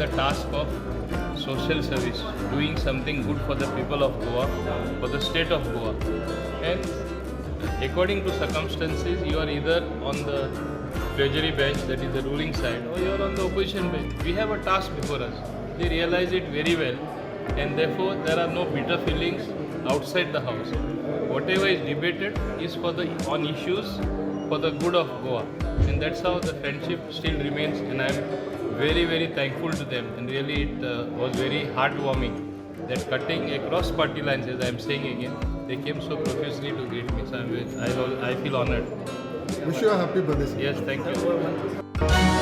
task of social service, doing something good for the people of Goa, for the state of Goa. And according to circumstances, you are either on the treasury bench, that is the ruling side, or you are on the opposition bench. We have a task before us. They realize it very well, and therefore there are no bitter feelings outside the house. Whatever is debated is on issues for the good of Goa, and that's how the friendship still remains. And I am very, very thankful to them, and really it was very heartwarming that cutting across party lines, as I am saying again, they came so profusely to greet me. So I feel honored. Wish you a happy birthday, sir. Yes, thank you.